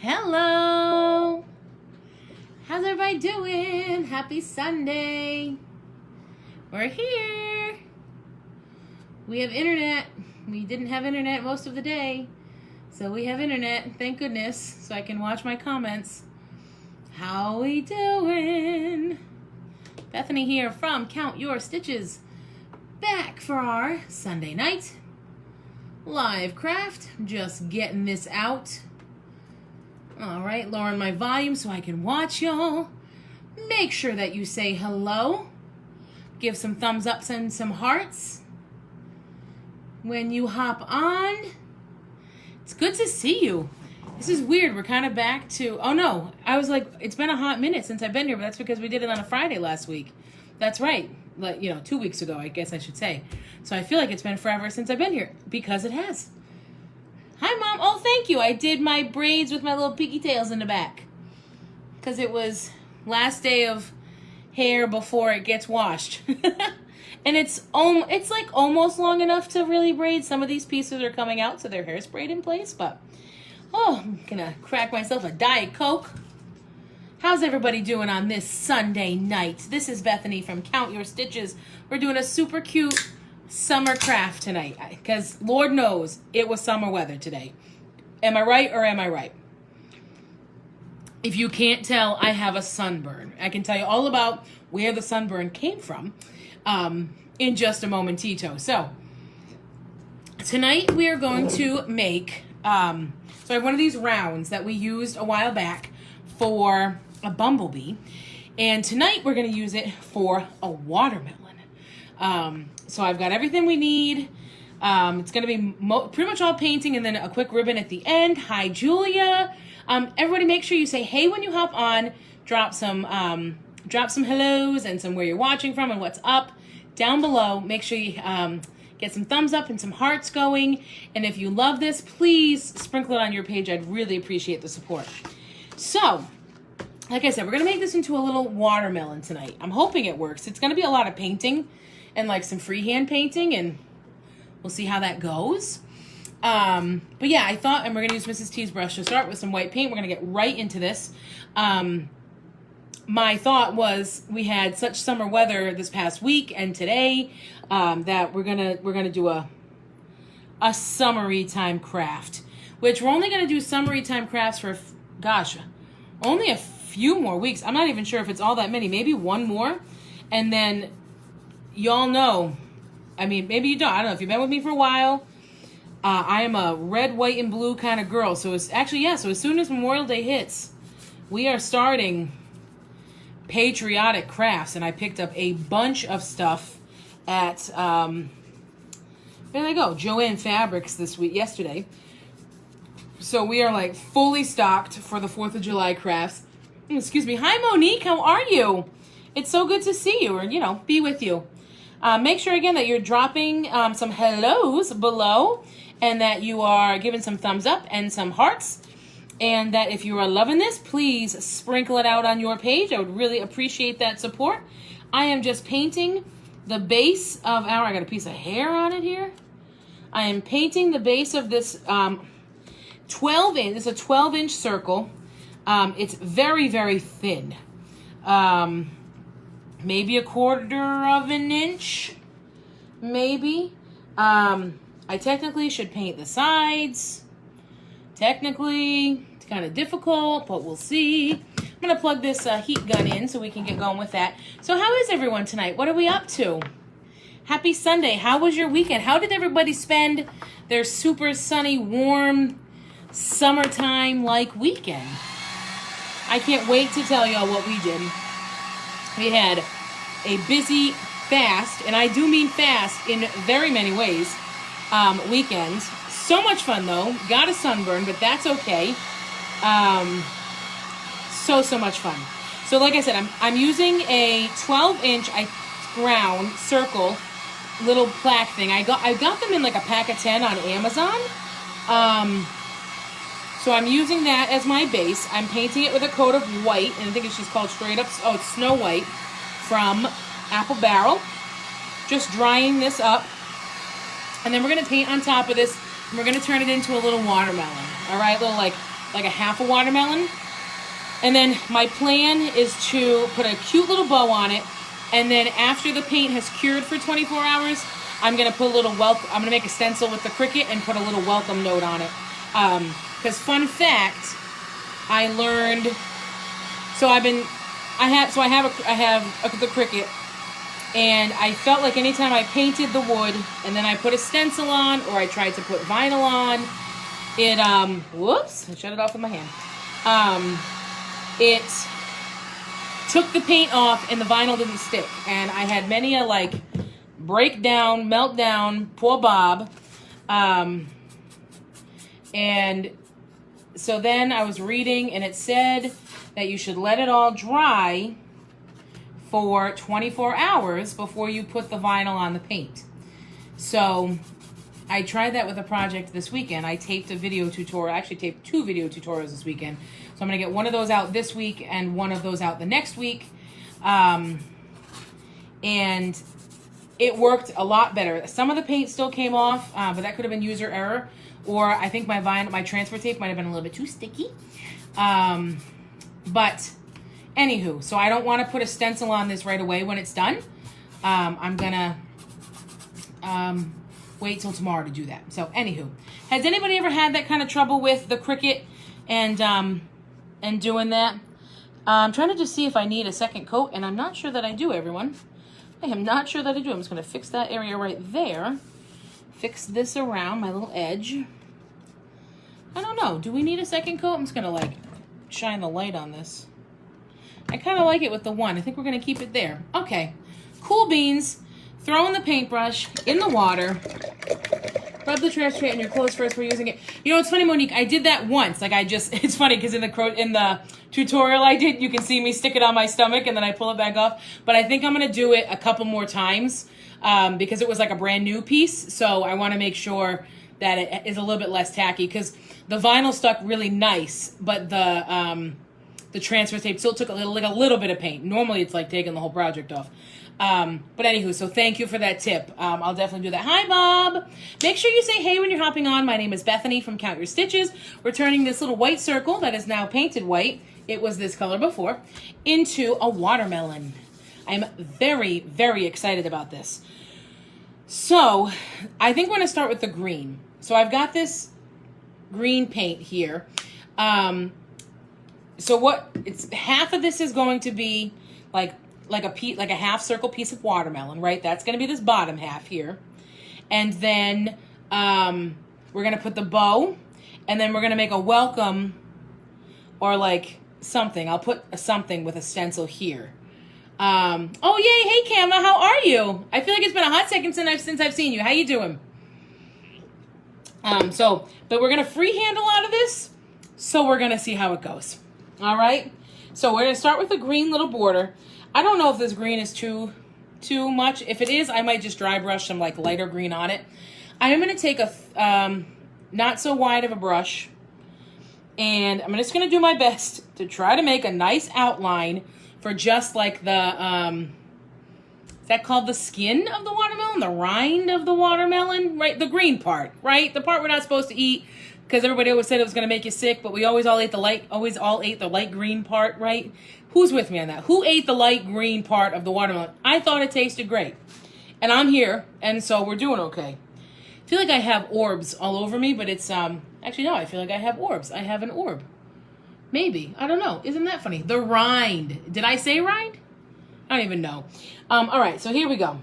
Hello! How's everybody doing? Happy Sunday! We're here! We have internet. We didn't have internet most of the day, so we have internet, thank goodness, so I can watch my comments. How we doing? Bethany here from Count Your Stitches, back for our Sunday night live craft. Just getting this out. All right, lowering my volume so I can watch y'all. Make sure that you say hello. Give some thumbs ups and some hearts when you hop on. It's good to see you. This is weird. We're kind of back to, oh no, I was like, it's been a hot minute since I've been here, but that's because we did it on a Friday last week. That's right. Like, 2 weeks ago, I guess I should say. So I feel like it's been forever since I've been here, because it has. Hi, Mom. Oh, thank you. I did my braids with my little pigtails in the back, because it was last day of hair before it gets washed. And it's like almost long enough to really braid. Some of these pieces are coming out, so their hair's braid in place, but I'm gonna crack myself a Diet Coke. How's everybody doing on this Sunday night? This is Bethany from Count Your Stitches. We're doing a super cute summer craft tonight, because Lord knows it was summer weather today. Am I right or am I right? If you can't tell, I have a sunburn. I can tell you all about where the sunburn came from in just a momentito. So tonight we are going to make, so I have one of these rounds that we used a while back for a bumblebee, and tonight we're going to use it for a watermelon. So I've got everything we need. It's going to be pretty much all painting and then a quick ribbon at the end. Hi, Julia. Everybody make sure you say hey when you hop on. Drop some hellos and some where you're watching from and what's up down below. Make sure you get some thumbs up and some hearts going. And if you love this, please sprinkle it on your page. I'd really appreciate the support. So, like I said, we're going to make this into a little watermelon tonight. I'm hoping it works. It's going to be a lot of painting and like some freehand painting, and we'll see how that goes. But yeah, I thought, and we're going to use Mrs. T's brush to start with some white paint. We're going to get right into this. My thought was we had such summer weather this past week and today that we're gonna do a summery time craft, which we're only going to do summery time crafts for, only a few more weeks. I'm not even sure if it's all that many, maybe one more. And then y'all know, I mean, maybe you don't. I don't know. If you've been with me for a while, I am a red, white, and blue kind of girl. So it's actually, yeah, so as soon as Memorial Day hits, we are starting patriotic crafts. And I picked up a bunch of stuff at, where did I go? Joann Fabrics yesterday. So we are like fully stocked for the 4th of July crafts. Excuse me. Hi, Monique. How are you? It's so good to see you, or, be with you. Make sure, again, that you're dropping some hellos below, and that you are giving some thumbs up and some hearts. And that if you are loving this, please sprinkle it out on your page. I would really appreciate that support. I am just painting the base of I got a piece of hair on it here. I am painting the base of this 12-inch. It's a 12-inch circle. It's very, very thin. Maybe 1/4 of an inch, maybe. I technically should paint the sides. Technically, it's kind of difficult, but we'll see. I'm going to plug this heat gun in so we can get going with that. So how is everyone tonight? What are we up to? Happy Sunday. How was your weekend? How did everybody spend their super sunny, warm, summertime-like weekend? I can't wait to tell y'all what we did. We had a busy, fast, and I do mean fast in very many ways, weekend. So much fun, though. Got a sunburn, but that's okay. So much fun. So like I said, I'm using a 12-inch round circle little plaque thing. I got them in like a pack of 10 on Amazon. So I'm using that as my base. I'm painting it with a coat of white, and I think it's just called straight up, it's Snow White from Apple Barrel. Just drying this up. And then we're going to paint on top of this, and we're going to turn it into a little watermelon. All right, little like like a half a watermelon. And then my plan is to put a cute little bow on it. And then after the paint has cured for 24 hours, I'm going to put a little I'm going to make a stencil with the Cricut and put a little welcome note on it. Because fun fact, I learned, I have the Cricut, and I felt like anytime I painted the wood and then I put a stencil on, or I tried to put vinyl on, it, whoops, I shut it off with my hand. It took the paint off and the vinyl didn't stick. And I had many a breakdown, meltdown, poor Bob. And so then I was reading and it said that you should let it all dry for 24 hours before you put the vinyl on the paint. So I tried that with a project this weekend. I taped a video tutorial. I actually taped 2 video tutorials this weekend. So I'm going to get one of those out this week and one of those out the next week. And it worked a lot better. Some of the paint still came off, but that could have been user error. Or I think my transfer tape might have been a little bit too sticky. But anywho, so I don't want to put a stencil on this right away when it's done. I'm going to wait till tomorrow to do that. So anywho, has anybody ever had that kind of trouble with the Cricut and doing that? I'm trying to just see if I need a second coat, and I'm not sure that I do, everyone. I am not sure that I do. I'm just going to fix that area right there. Fix this around my little edge. I don't know. Do we need a second coat? I'm just going to shine the light on this. I kind of like it with the one. I think we're going to keep it there. Okay. Cool beans. Throw in the paintbrush in the water. Rub the trash tray in your clothes first. We're using it. You know, it's funny, Monique. I did that once. It's funny because in the tutorial I did, you can see me stick it on my stomach and then I pull it back off. But I think I'm going to do it a couple more times because it was like a brand new piece. So I want to make sure that it is a little bit less tacky because the vinyl stuck really nice, but the transfer tape still took a little bit of paint. Normally it's like taking the whole project off. But anywho, so thank you for that tip. I'll definitely do that. Hi, Bob. Make sure you say hey when you're hopping on. My name is Bethany from Count Your Stitches. We're turning this little white circle that is now painted white, it was this color before, into a watermelon. I'm very, very excited about this. So I think we're going to start with the green. So I've got this green paint here. So half of this is going to be like a half circle piece of watermelon, right? That's going to be this bottom half here. And then we're going to put the bow, and then we're going to make a welcome or something. I'll put something with a stencil here. Oh, yay. Hey, Kama, how are you? I feel like it's been a hot second since I've seen you. How you doing? But we're going to freehand a lot of this, so we're going to see how it goes. All right? So we're going to start with a green little border. I don't know if this green is too much. If it is, I might just dry brush some lighter green on it. I am going to take a not so wide of a brush, and I'm just going to do my best to try to make a nice outline for just is that called the skin of the watermelon? The rind of the watermelon? Right? The green part, right? The part we're not supposed to eat because everybody always said it was going to make you sick, but we always all ate the light green part, right? Who's with me on that? Who ate the light green part of the watermelon? I thought it tasted great. And I'm here, and so we're doing okay. I feel like I have orbs all over me, but it's, actually no, I feel like I have orbs. I have an orb. Maybe. I don't know. Isn't that funny? The rind. Did I say rind? I don't even know. All right, so here we go.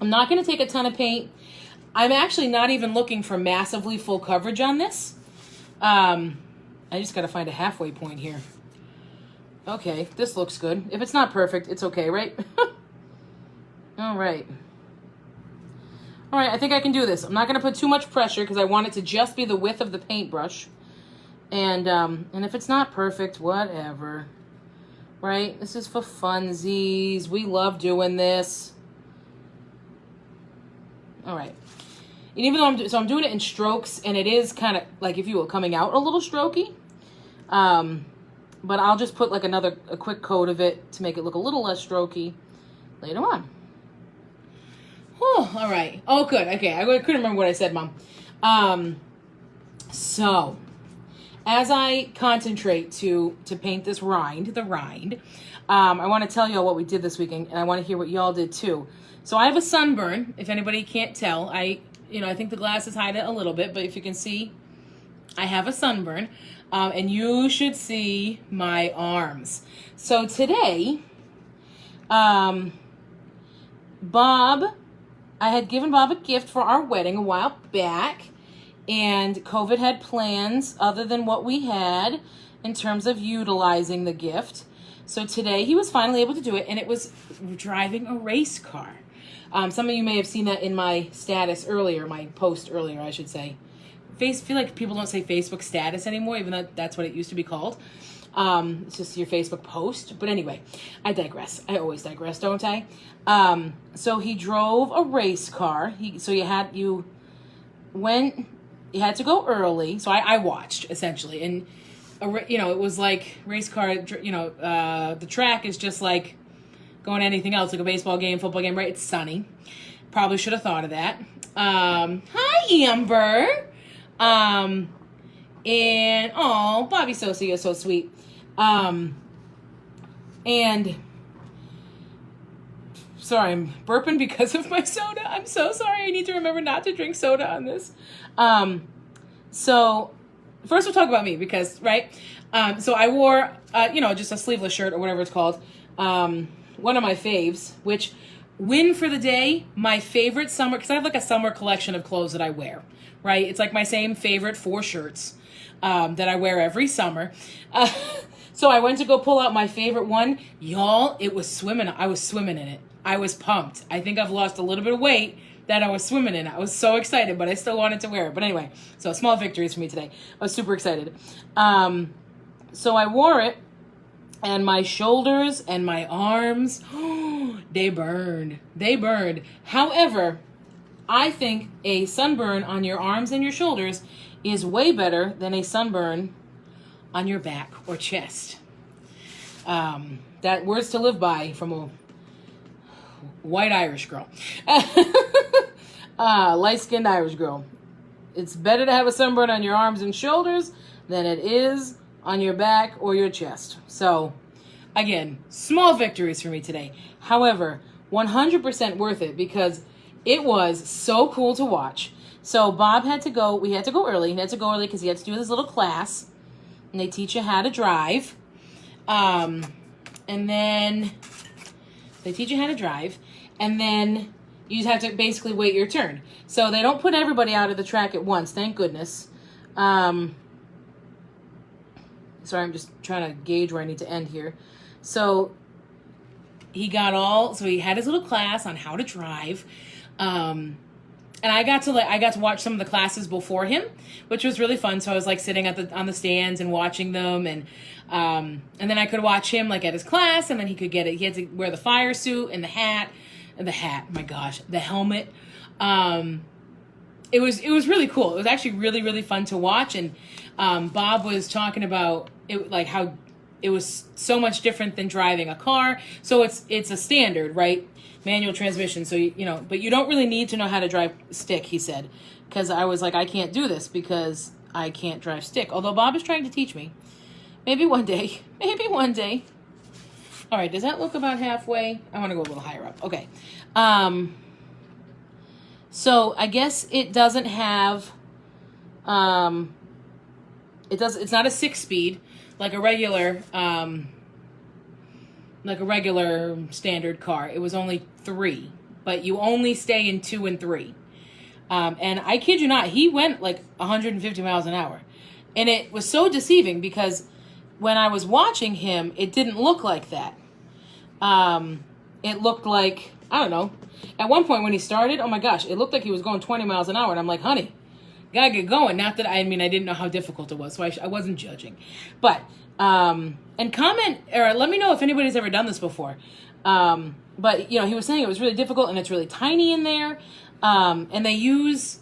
I'm not going to take a ton of paint. I'm actually not even looking for massively full coverage on this. I just got to find a halfway point here. Okay, this looks good. If it's not perfect, it's okay, right? All right. All right, I think I can do this. I'm not going to put too much pressure because I want it to just be the width of the paintbrush. And if it's not perfect, whatever. Right? This is for funsies. We love doing this. All right. And even though I'm doing it in strokes, and it is kind of if you will, coming out a little strokey. But I'll just put a quick coat of it to make it look a little less strokey later on. Oh, all right. Oh, good. Okay, I couldn't remember what I said, Mom. So as I concentrate to paint this rind, I want to tell y'all what we did this weekend, and I want to hear what y'all did too. So I have a sunburn. If anybody can't tell, I think the glasses hide it a little bit, but if you can see, I have a sunburn, and you should see my arms. So today, I had given Bob a gift for our wedding a while back, and COVID had plans other than what we had in terms of utilizing the gift. So today he was finally able to do it, and it was driving a race car. Some of you may have seen that in my status earlier, my post earlier, I should say. I feel like people don't say Facebook status anymore, even though that's what it used to be called. It's just your Facebook post. But anyway, I digress. I always digress, don't I? So he drove a race car. You had to go early. So I watched, essentially. And, it was like race car, the track is just like going to anything else, like a baseball game, football game, right? It's sunny. Probably should have thought of that. Hi, Amber. And, Bobby Sosa, you're so sweet. And, sorry, I'm burping because of my soda. I'm so sorry. I need to remember not to drink soda on this. So, first we'll talk about me because, right? So I wore, just a sleeveless shirt or whatever it's called. One of my faves, which win for the day, my favorite summer, because I have like a summer collection of clothes that I wear, right? It's like my same favorite 4 shirts that I wear every summer. So I went to go pull out my favorite one. Y'all, it was swimming. I was swimming in it. I was pumped. I think I've lost a little bit of weight that I was swimming in. I was so excited, but I still wanted to wear it. But anyway, so small victories for me today. I was super excited. So I wore it, and my shoulders and my arms, they burned. They burned. However, I think a sunburn on your arms and your shoulders is way better than a sunburn on your back or chest. That words to live by from a white Irish girl. Light-skinned Irish girl. It's better to have a sunburn on your arms and shoulders than it is on your back or your chest. So, again, small victories for me today. However, 100% worth it because it was so cool to watch. So Bob had to go, we had to go early. He had to go early because he had to do this little class. And they teach you how to drive. And then they teach you how to drive. And then you have to basically wait your turn. So they don't put everybody out of the track at once, thank goodness. Sorry, I'm just trying to gauge where I need to end here. So he had his little class on how to drive. And I got to watch some of the classes before him, which was really fun. So I was like sitting on the stands and watching them, and then I could watch him like at his class, and then he had to wear the fire suit and the hat, my gosh, the helmet. It was really cool. It was actually really, really fun to watch. And Bob was talking about it, like how it was so much different than driving a car. So it's a standard, right? Manual transmission. So, but you don't really need to know how to drive stick, he said. Because I was like, I can't do this because I can't drive stick. Although Bob is trying to teach me. Maybe one day. Maybe one day. All right, does that look about halfway? I want to go a little higher up. Okay. So I guess it doesn't have, it's not a 6-speed like a regular standard car. It was only 3, but you only stay in 2 and 3. And I kid you not, he went like 150 miles an hour. And it was so deceiving because when I was watching him, it didn't look like that. It looked like, I don't know. At one point when he started, oh my gosh, it looked like he was going 20 miles an hour. And I'm like, honey, gotta get going. Not that, I didn't know how difficult it was, so I wasn't judging. But, and comment, or let me know if anybody's ever done this before. But, he was saying it was really difficult and it's really tiny in there. And they use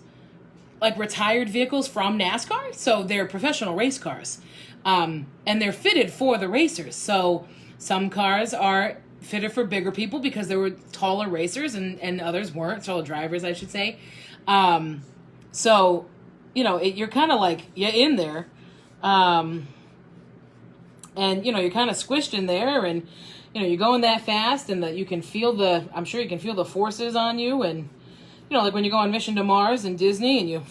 like retired vehicles from NASCAR. So they're professional race cars. And they're fitted for the racers. So some cars are fitted for bigger people because they were taller racers and others weren't, taller drivers, I should say. So, you're kind of like, you're in there. And, you know, you're kind of squished in there, and, you know, you're going that fast, and that you can feel I'm sure you can feel the forces on you. And, you know, like when you go on Mission to Mars in Disney, and you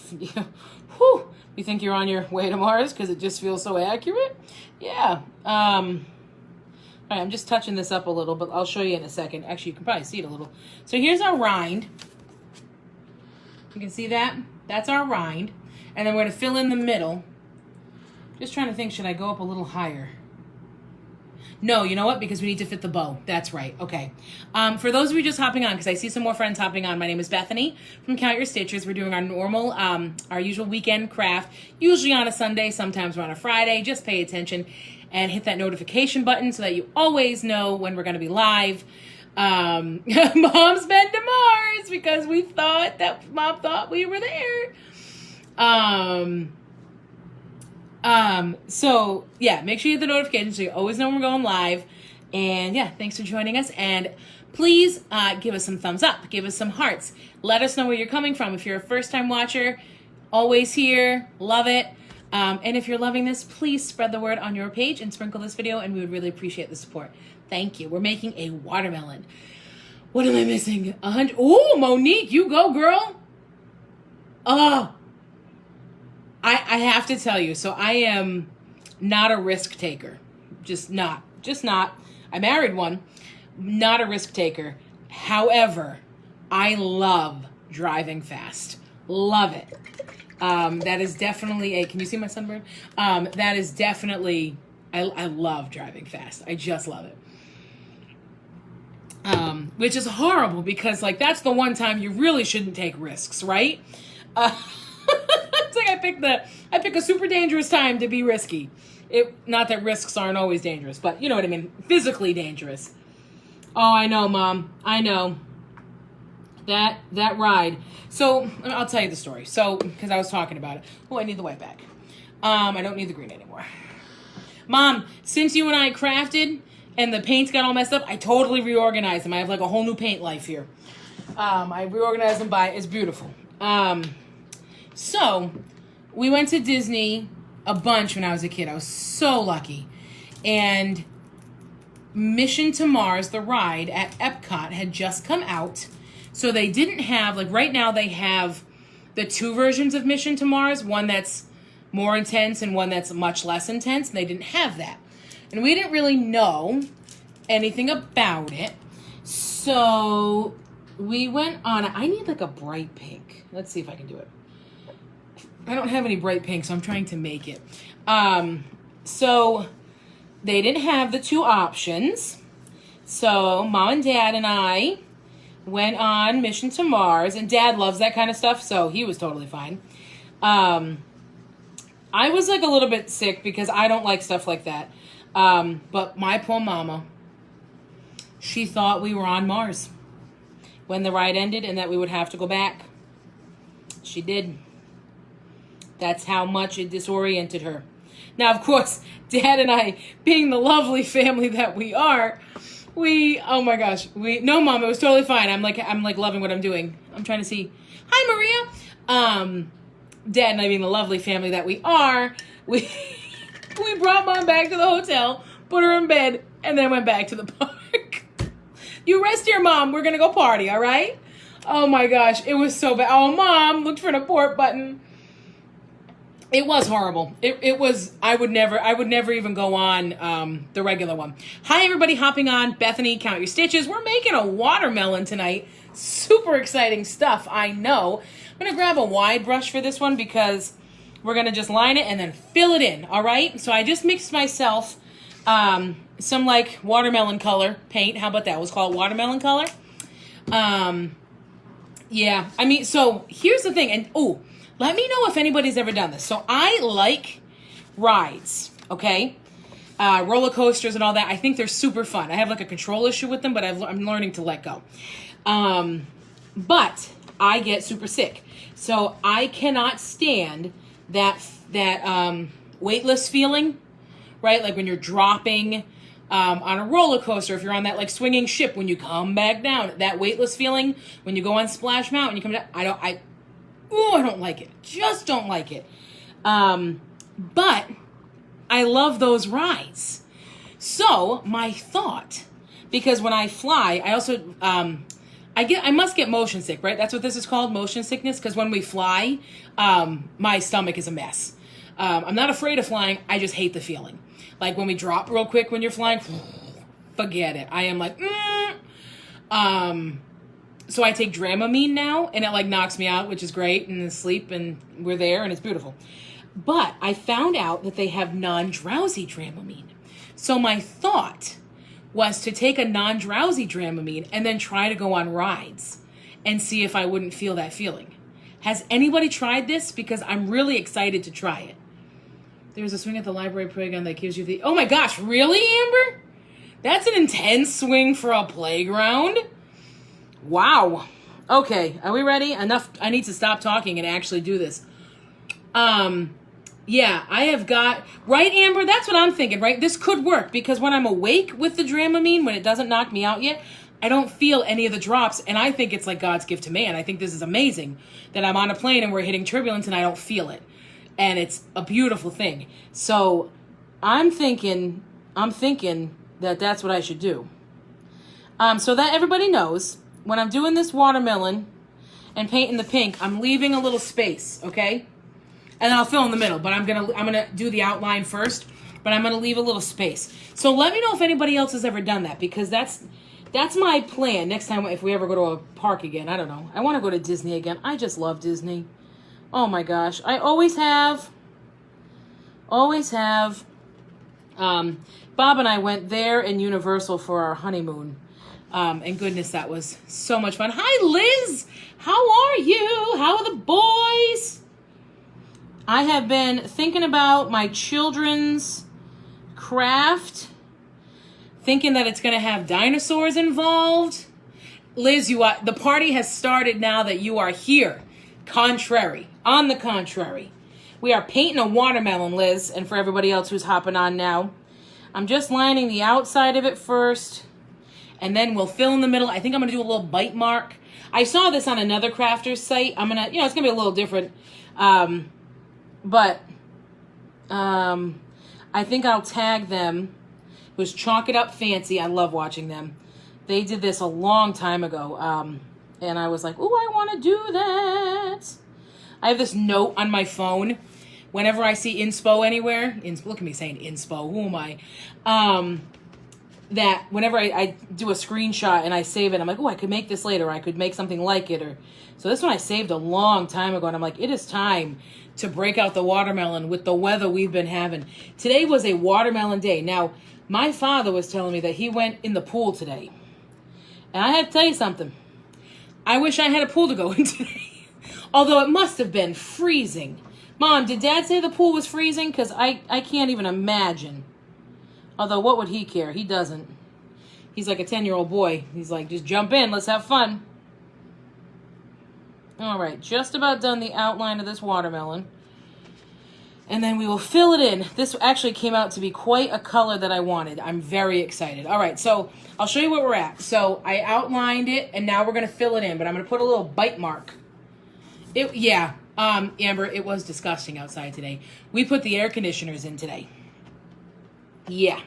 think you're on your way to Mars because it just feels so accurate. Yeah. All right, I'm just touching this up a little, but I'll show you in a second. Actually, you can probably see it a little. So here's our rind. You can see that? That's our rind. And then we're going to fill in the middle. Just trying to think, should I go up a little higher? No, you know what? Because we need to fit the bow. That's right. Okay. For those of you just hopping on, because I see some more friends hopping on, my name is Bethany from Count Your Stitches. We're doing our normal, our usual weekend craft, usually on a Sunday, sometimes we're on a Friday. Just pay attention and hit that notification button so that you always know when we're going to be live. Mom's been to Mars because Mom thought we were there. So yeah, make sure you hit the notification so you always know when we're going live. And yeah, thanks for joining us. And please, give us some thumbs up, give us some hearts. Let us know where you're coming from. If you're a first time watcher, always here, love it. And if you're loving this, please spread the word on your page and sprinkle this video, and we would really appreciate the support. Thank you. We're making a watermelon. What am I missing? 100. Oh, Monique, you go, girl. Oh, I have to tell you, so I am not a risk taker. Just not. I married one, not a risk taker. However, I love driving fast. Love it. That is definitely can you see my sunburn? That is definitely, I love driving fast. I just love it. Which is horrible because, like, that's the one time you really shouldn't take risks, right? It's like I pick a super dangerous time to be risky. Not that risks aren't always dangerous, but you know what I mean. Physically dangerous. Oh, I know, Mom. I know. That ride. So I'll tell you the story. So, because I was talking about it. Oh, I need the white back. I don't need the green anymore. Mom, since you and I crafted and the paints got all messed up, I totally reorganized them. I have like a whole new paint life here. I reorganized them by, it's beautiful. So we went to Disney a bunch when I was a kid. I was so lucky. And Mission to Mars, the ride at Epcot, had just come out. So they didn't have, like right now they have the two versions of Mission to Mars, one that's more intense and one that's much less intense. And they didn't have that. And we didn't really know anything about it. So we went on, I need like a bright pink. Let's see if I can do it. I don't have any bright pink, so I'm trying to make it. So they didn't have the two options. So Mom and Dad and I went on Mission to Mars, and Dad loves that kind of stuff, so he was totally fine. I was like a little bit sick because I don't like stuff like that. But my poor mama, she thought we were on Mars when the ride ended and that we would have to go back. She did. That's how much it disoriented her. Now, of course, Dad and I, being the lovely family that we are, oh my gosh, no, Mom, it was totally fine. I'm like loving what I'm doing. I'm trying to see. Hi, Maria. Dad and I, being the lovely family that we are, we brought Mom back to the hotel, put her in bed, and then went back to the park. You rest here, Mom. We're gonna go party, all right? Oh my gosh, it was so bad. Oh, Mom, looked for an abort button. It was horrible. It was, I would never even go on the regular one. Hi, everybody hopping on. Bethany, Count Your Stitches. We're making a watermelon tonight. Super exciting stuff, I know. I'm going to grab a wide brush for this one because we're going to just line it and then fill it in, all right? So I just mixed myself some, like, watermelon color paint. How about that? It was called watermelon color. Yeah, I mean, so here's the thing. And, oh, let me know if anybody's ever done this. So I like rides, okay? Roller coasters and all that. I think they're super fun. I have like a control issue with them, but I'm learning to let go. But I get super sick. So I cannot stand that weightless feeling, right? Like when you're dropping on a roller coaster, if you're on that like swinging ship, when you come back down, that weightless feeling, when you go on Splash Mountain, you come down, I don't like it. Just don't like it. But I love those rides. So my thought, because when I fly, I also, I must get motion sick, right? That's what this is called, motion sickness. Because when we fly, my stomach is a mess. I'm not afraid of flying. I just hate the feeling. Like when we drop real quick when you're flying, forget it. I am like, so I take Dramamine now, and it like knocks me out, which is great, and then sleep, and we're there, and it's beautiful. But I found out that they have non-drowsy Dramamine. So my thought was to take a non-drowsy Dramamine and then try to go on rides and see if I wouldn't feel that feeling. Has anybody tried this? Because I'm really excited to try it. There's a swing at the library playground that gives you the... Oh my gosh, really, Amber? That's an intense swing for a playground. Wow. Okay, are we ready? Enough. I need to stop talking and actually do this. Yeah, I have got... Right, Amber? That's what I'm thinking, right? This could work because when I'm awake with the Dramamine, when it doesn't knock me out yet, I don't feel any of the drops, and I think it's like God's gift to man. I think this is amazing that I'm on a plane and we're hitting turbulence and I don't feel it. And it's a beautiful thing. So I'm thinking that that's what I should do. So that everybody knows, when I'm doing this watermelon and painting the pink, I'm leaving a little space, okay? And then I'll fill in the middle, but I'm gonna do the outline first, but I'm gonna leave a little space. So let me know if anybody else has ever done that, because that's my plan next time if we ever go to a park again. I don't know. I want to go to Disney again. I just love Disney. Oh my gosh. I always have. Bob and I went there and Universal for our honeymoon. And goodness, that was so much fun. Hi, Liz. How are you? How are the boys? I have been thinking about my children's craft, thinking that it's going to have dinosaurs involved. Liz, the party has started now that you are here. On the contrary, we are painting a watermelon, Liz, and for everybody else who's hopping on now, I'm just lining the outside of it first, and then we'll fill in the middle. I think I'm going to do a little bite mark. I saw this on another crafter's site. I'm going to, it's going to be a little different. But I think I'll tag them. It was Chalk It Up Fancy. I love watching them. They did this a long time ago. And I was like, ooh, I want to do that. I have this note on my phone. Whenever I see inspo anywhere, look at me saying inspo, who am I? That whenever I do a screenshot and I save it, I'm like, oh, I could make this later. Or I could make something like it. So this one I saved a long time ago. And I'm like, it is time to break out the watermelon with the weather we've been having. Today was a watermelon day. Now, my father was telling me that he went in the pool today. And I have to tell you something. I wish I had a pool to go in today. Although it must have been freezing. Mom, did Dad say the pool was freezing? Because I can't even imagine. Although, what would he care? He doesn't. He's like a 10-year-old boy. He's like, just jump in. Let's have fun. All right. Just about done the outline of this watermelon. And then we will fill it in. This actually came out to be quite a color that I wanted. I'm very excited. All right. So, I'll show you where we're at. So, I outlined it, and now we're going to fill it in. But I'm going to put a little bite mark. Amber, it was disgusting outside today. We put the air conditioners in today. Yeah.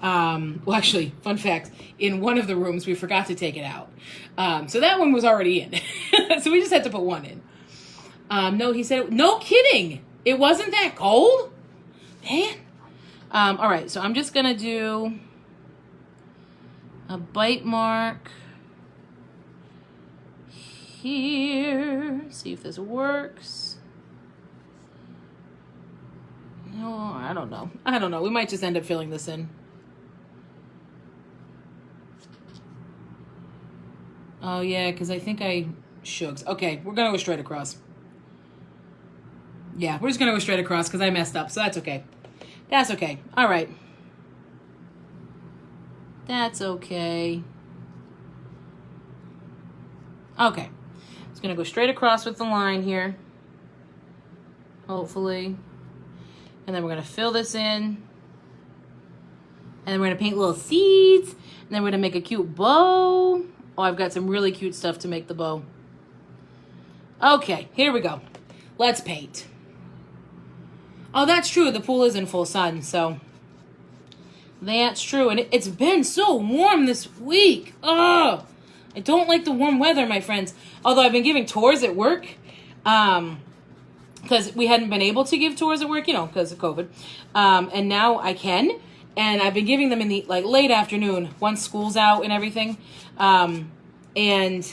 Well, actually, fun fact, in one of the rooms, we forgot to take it out. So that one was already in. So we just had to put one in. No, he said, no kidding. It wasn't that cold? Man. All right, so I'm just going to do a bite mark here. See if this works. No, I don't know. We might just end up filling this in. Oh, yeah, because I think I shooks. Okay, we're going to go straight across. Yeah, we're just going to go straight across because I messed up, so that's okay. That's okay. All right. That's okay. Okay. It's going to go straight across with the line here. Hopefully. And then we're going to fill this in. And then we're going to paint little seeds. And then we're going to make a cute bow. Oh, I've got some really cute stuff to make the bow. Okay, here we go. Let's paint. Oh, that's true. The pool is in full sun, so that's true. And it's been so warm this week. Oh, I don't like the warm weather, my friends. Although I've been giving tours at work, because we hadn't been able to give tours at work, because of COVID. And now I can. And I've been giving them in the late afternoon once school's out and everything. And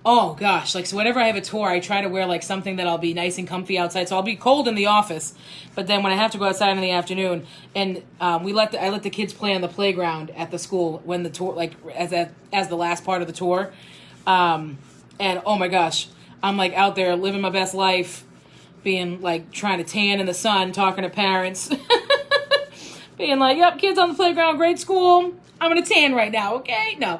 oh gosh, so whenever I have a tour, I try to wear something that'll be nice and comfy outside. So I'll be cold in the office, but then when I have to go outside in the afternoon, and I let the kids play on the playground at the school when the tour, as the last part of the tour. And oh my gosh, I'm out there living my best life, being trying to tan in the sun, talking to parents, being yep, kids on the playground, great school. I'm gonna tan right now, okay? No,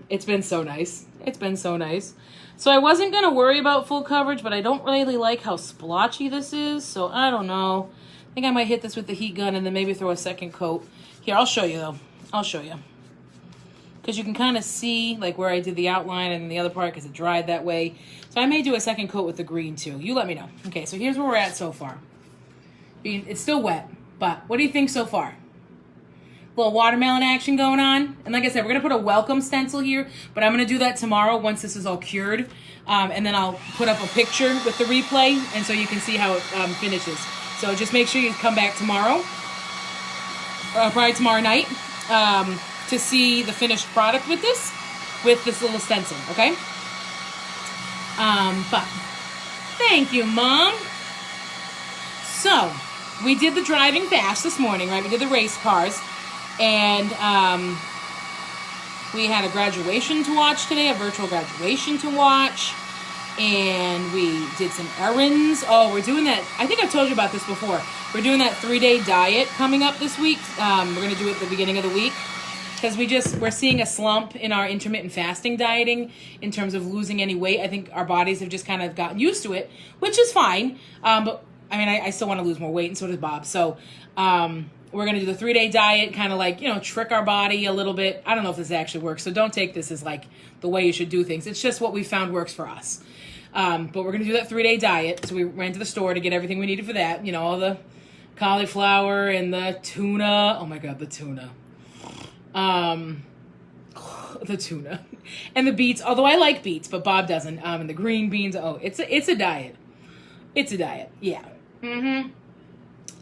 it's been so nice. It's been so nice. So I wasn't going to worry about full coverage, but I don't really like how splotchy this is. So I don't know. I think I might hit this with the heat gun and then maybe throw a second coat. Here, I'll show you though. I'll show you. Because you can kind of see where I did the outline and the other part because it dried that way. So I may do a second coat with the green too. You let me know. Okay, so here's where we're at so far. It's still wet, but what do you think so far? Little watermelon action going on. And like I said, we're going to put a welcome stencil here, but I'm going to do that tomorrow once this is all cured. And then I'll put up a picture with the replay, and so you can see how it finishes. So just make sure you come back tomorrow, probably tomorrow night, to see the finished product with this little stencil, okay? But thank you, Mom. So we did the driving fast this morning, right? We did the race cars. And we had a graduation to watch today, a virtual graduation to watch. And we did some errands. Oh, we're doing that. I think I've told you about this before. We're doing that 3-day diet coming up this week. We're going to do it at the beginning of the week. Because we're seeing a slump in our intermittent fasting dieting in terms of losing any weight. I think our bodies have just kind of gotten used to it, which is fine. But I mean, I still want to lose more weight, and so does Bob. So, we're going to do the 3-day diet, kind of trick our body a little bit. I don't know if this actually works, so don't take this as the way you should do things. It's just what we found works for us. But we're going to do that 3-day diet. So we ran to the store to get everything we needed for that. All the cauliflower and the tuna. Oh my God, the tuna. The tuna. And the beets, although I like beets, but Bob doesn't. And the green beans. Oh, it's a diet. It's a diet. Yeah. Mm-hmm.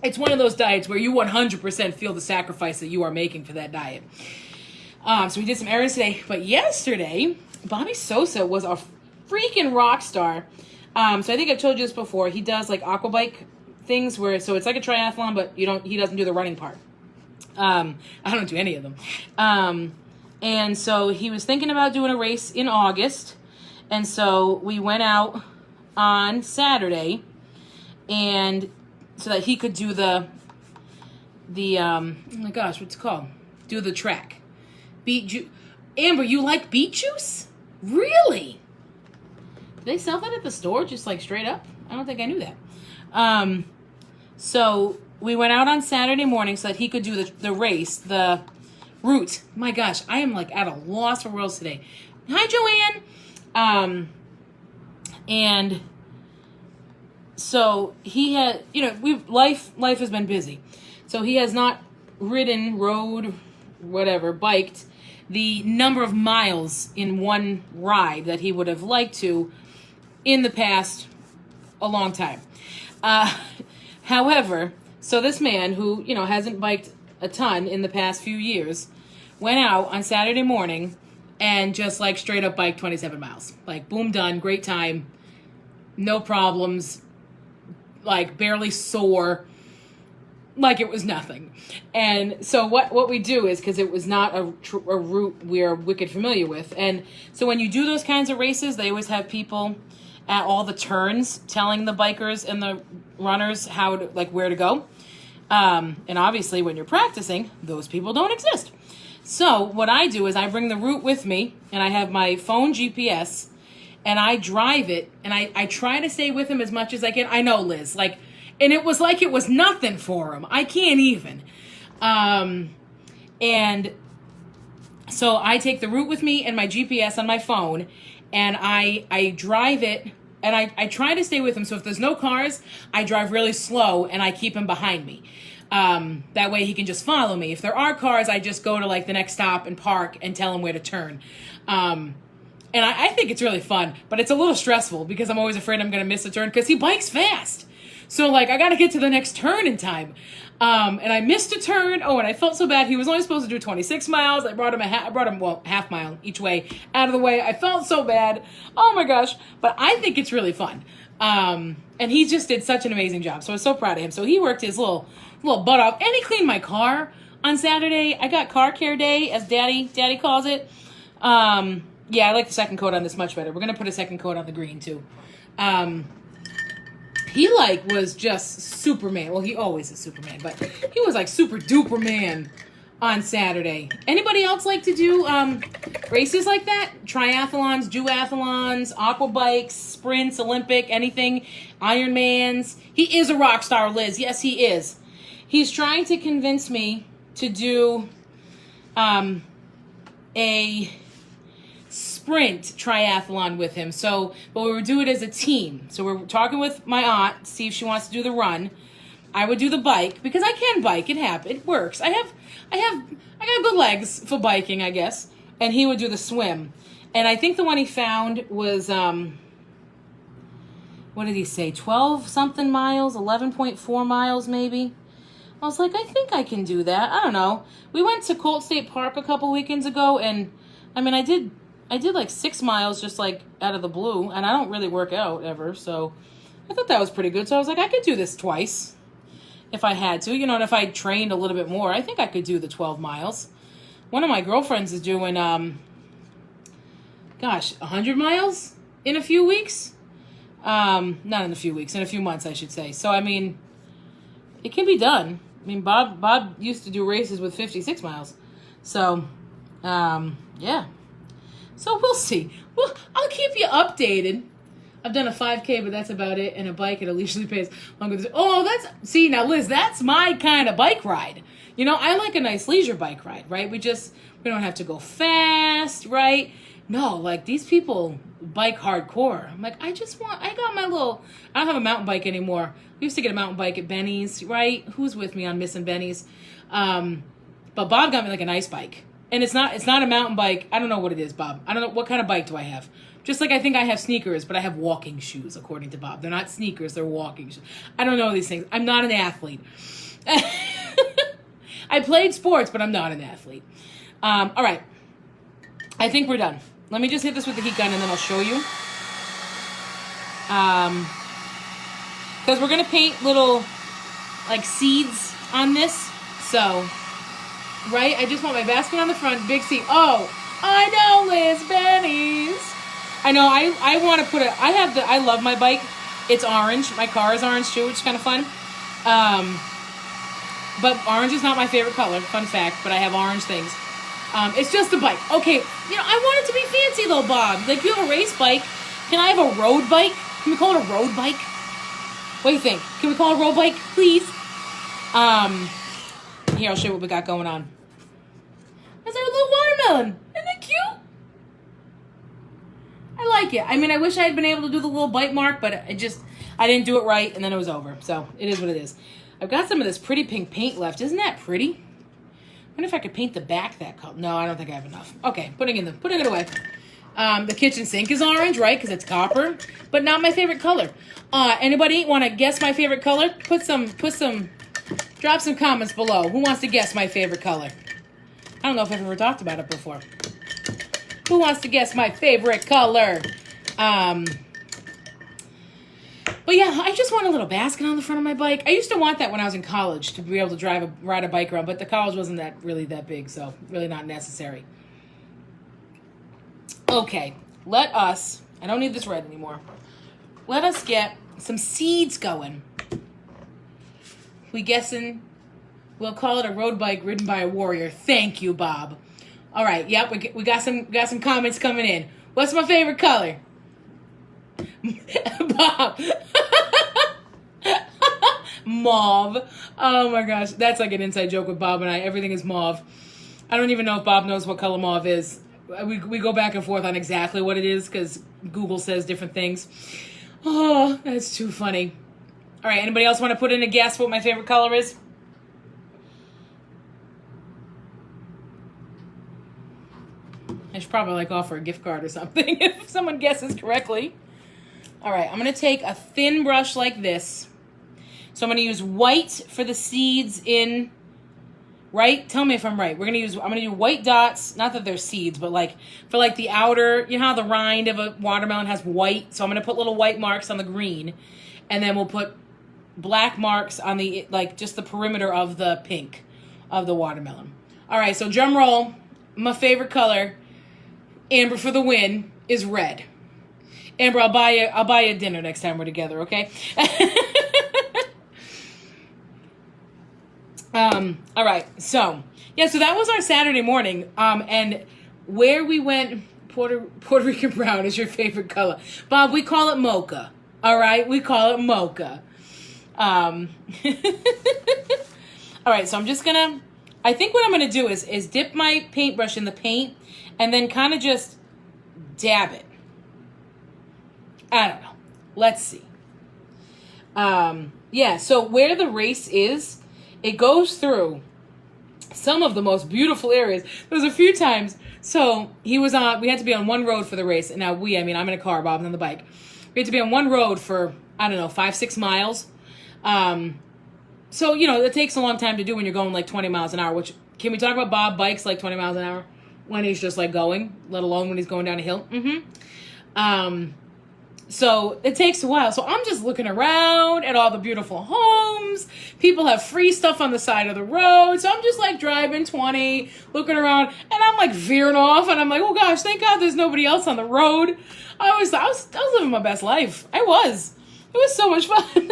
It's one of those diets where you 100% feel the sacrifice that you are making for that diet. So we did some errands today. But yesterday, Bobby Sosa was a freaking rock star. So I think I've told you this before. He does aqua bike things so it's like a triathlon, but he doesn't do the running part. I don't do any of them. And so he was thinking about doing a race in August. And so we went out on Saturday and so that he could do the oh my gosh, what's it called? Do the track. Beet juice. Amber, you like beet juice? Really? Do they sell that at the store, just straight up? I don't think I knew that. So we went out on Saturday morning so that he could do the race, the route. My gosh, I am at a loss for words today. Hi, Joanne. And so he had, life has been busy. So he has not ridden, rode, whatever, biked the number of miles in one ride that he would have liked to in the past a long time. However, so this man who, hasn't biked a ton in the past few years went out on Saturday morning and just straight up biked 27 miles. Boom, done, great time, no problems. Barely sore, it was nothing. And so what we do is, because it was not a route we're wicked familiar with, and so when you do those kinds of races, they always have people at all the turns telling the bikers and the runners how to, where to go. And obviously when you're practicing, those people don't exist. So what I do is I bring the route with me, and I have my phone GPS, and I drive it, and I try to stay with him as much as I can. I know, Liz, and it was it was nothing for him. I can't even. And so I take the route with me and my GPS on my phone, and I drive it And I try to stay with him. So if there's no cars, I drive really slow and I keep him behind me. That way he can just follow me. If there are cars, I just go to like the next stop and park and tell him where to turn. And I think it's really fun, but it's a little stressful because I'm always afraid I'm going to miss a turn because he bikes fast. So like I got to get to the next turn in time. And I missed a turn. Oh, and I felt so bad. He was only supposed to do 26 miles. I brought him half mile each way out of the way. I felt so bad. Oh my gosh. But I think it's really fun. And he just did such an amazing job. So I was so proud of him. So he worked his little butt off, and he cleaned my car on Saturday. I got car care day, as daddy calls it. Yeah, I like the second coat on this much better. We're going to put a second coat on the green too. He like was just Superman. Well, he always is Superman, but he was like super duper man on Saturday. Anybody else like to do races like that? Triathlons, duathlons, aqua bikes, sprints, Olympic, anything, Ironmans. He is a rock star, Liz. Yes, he is. He's trying to convince me to do a sprint triathlon with him. So, but we would do it as a team. So we're talking with my aunt, see if she wants to do the run. I would do the bike because I can bike. It works. I got good legs for biking, I guess. And he would do the swim. And I think the one he found was what did he say? 12 something miles, 11.4 miles maybe. I was like, I think I can do that. I don't know. We went to Colt State Park a couple weekends ago, and I mean, I did like 6 miles just like out of the blue, and I don't really work out ever, so I thought that was pretty good. So I was like, I could do this twice if I had to, and if I trained a little bit more, I think I could do the 12 miles. One of my girlfriends is doing, 100 miles in a few weeks. Not in a few weeks, in a few months, I should say. So, I mean, it can be done. I mean, Bob used to do races with 56 miles. So, yeah. So we'll see. Well, I'll keep you updated. I've done a 5K, but that's about it. And a bike at a leisurely pace. Now, Liz, that's my kind of bike ride. I like a nice leisure bike ride, right? We don't have to go fast, right? No, like these people bike hardcore. I'm like, I don't have a mountain bike anymore. We used to get a mountain bike at Benny's, right? Who's with me on missing Benny's? But Bob got me like a nice bike. And it's not a mountain bike. I don't know what it is, Bob. I don't know. What kind of bike do I have? Just like I think I have sneakers, but I have walking shoes, according to Bob. They're not sneakers, they're walking shoes. I don't know these things. I'm not an athlete. I played sports, but I'm not an athlete. All right. I think we're done. Let me just hit this with the heat gun, and then I'll show you. Because we're going to paint little, like, seeds on this. So, right? I just want my basket on the front, big seed. Oh, I know, Liz, Benny's. I know, I want to put I love my bike. It's orange. My car is orange, too, which is kind of fun. But orange is not my favorite color, fun fact, but I have orange things. It's just a bike. Okay, I want it to be fancy, though, Bob. Like, you have a race bike. Can I have a road bike? Can we call it a road bike? What do you think? Can we call it a road bike, please? Here, I'll show you what we got going on. That's our little watermelon. Isn't that cute? I like it. I mean, I wish I had been able to do the little bite mark, but I didn't do it right, and then it was over. So, it is what it is. I've got some of this pretty pink paint left. Isn't that pretty? I wonder if I could paint the back that color. No, I don't think I have enough. Okay, putting it away. The kitchen sink is orange, right? Because it's copper, but not my favorite color. Anybody want to guess my favorite color? Drop some comments below. Who wants to guess my favorite color? I don't know if I've ever talked about it before. Who wants to guess my favorite color? But yeah, I just want a little basket on the front of my bike. I used to want that when I was in college to be able to ride a bike around, but the college wasn't really that big, so really not necessary. Okay, I don't need this red anymore. Let us get some seeds going. We'll call it a road bike ridden by a warrior. Thank you, Bob. All right, yep, we got some comments coming in. What's my favorite color? Bob. Mauve. Oh my gosh, that's like an inside joke with Bob and I. Everything is mauve. I don't even know if Bob knows what color mauve is. We go back and forth on exactly what it is because Google says different things. Oh, that's too funny. All right, anybody else want to put in a guess what my favorite color is? I should probably like offer a gift card or something if someone guesses correctly. All right, I'm going to take a thin brush like this. So I'm going to use white for the seeds in, right? Tell me if I'm right. I'm going to do white dots, not that they're seeds, but like for like the outer, you know how the rind of a watermelon has white? So I'm going to put little white marks on the green, and then we'll put black marks on the, like just the perimeter of the pink of the watermelon. All right, so drum roll. My favorite color, Amber for the win, is red. Amber, I'll buy you dinner next time we're together, okay? All right, so yeah, so that was our Saturday morning. And where we went, Puerto Rican brown is your favorite color. Bob, we call it mocha. All right, we call it mocha. All right, so I'm just gonna, I think what I'm gonna do is dip my paintbrush in the paint and then kind of just dab it. I don't know. Let's see. Yeah, so where the race is, it goes through some of the most beautiful areas. There was a few times, so we had to be on one road for the race. And now I'm in a car, Bob's on the bike. We had to be on one road for, I don't know, 5-6 miles. So, it takes a long time to do when you're going like 20 miles an hour, which, can we talk about Bob bikes like 20 miles an hour when he's just like going, let alone when he's going down a hill? So it takes a while. So I'm just looking around at all the beautiful homes. People have free stuff on the side of the road. So I'm just like driving 20, looking around, and I'm like veering off. And I'm like, oh gosh, thank God there's nobody else on the road. I was living my best life. It was so much fun.